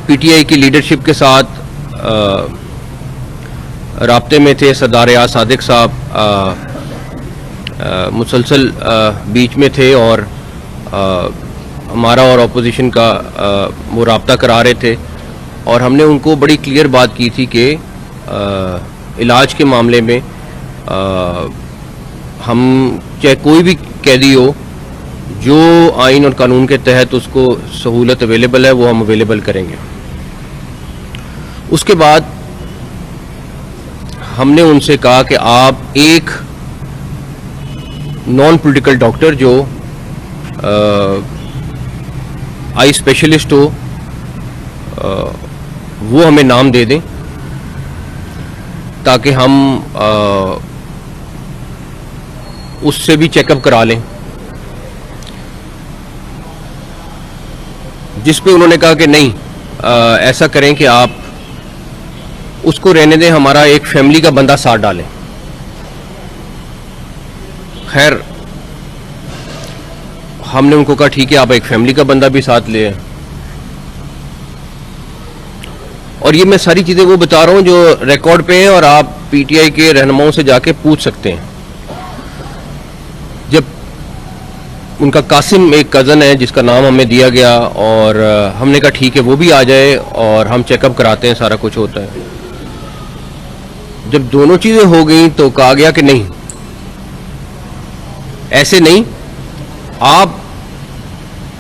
PTI की leadership के साथ राब्ते में थे। सरदार रियाज सादिक साहब मुसलसल बीच में थे और हमारा और अपोजिशन का वो राब्ता करा रहे थे, और हमने उनको बड़ी क्लियर बात की थी कि इलाज के मामले में हम चाहे कोई भी कैदी हो, जो आइन और कानून के तहत उसको सहूलत अवेलेबल है वो हम अवेलेबल करेंगे। उसके बाद हमने उनसे कहा कि आप एक नॉन पॉलिटिकल डॉक्टर जो आई स्पेशलिस्ट हो वो हमें नाम दे दें, ताकि हम उससे भी चेकअप करा लें। जिस पे उन्होंने कहा कि नहीं, ऐसा करें कि आप उसको रहने दें, हमारा एक फैमिली का बंदा साथ डालें। खैर, हमने उनको कहा ठीक है, आप एक फैमिली का बंदा भी साथ ले आए। और ये मैं सारी चीज़ें वो बता रहा हूँ जो रिकॉर्ड पे हैं, और आप पीटीआई के रहनुमाओं से जाके पूछ सकते हैं। जब उनका कासिम एक कज़न है जिसका नाम हमें दिया गया, और हमने कहा ठीक है वो भी आ जाए और हम चेकअप कराते हैं, सारा कुछ होता है। जब दोनों चीज़ें हो गई तो कहा गया कि नहीं, ऐसे नहीं, आप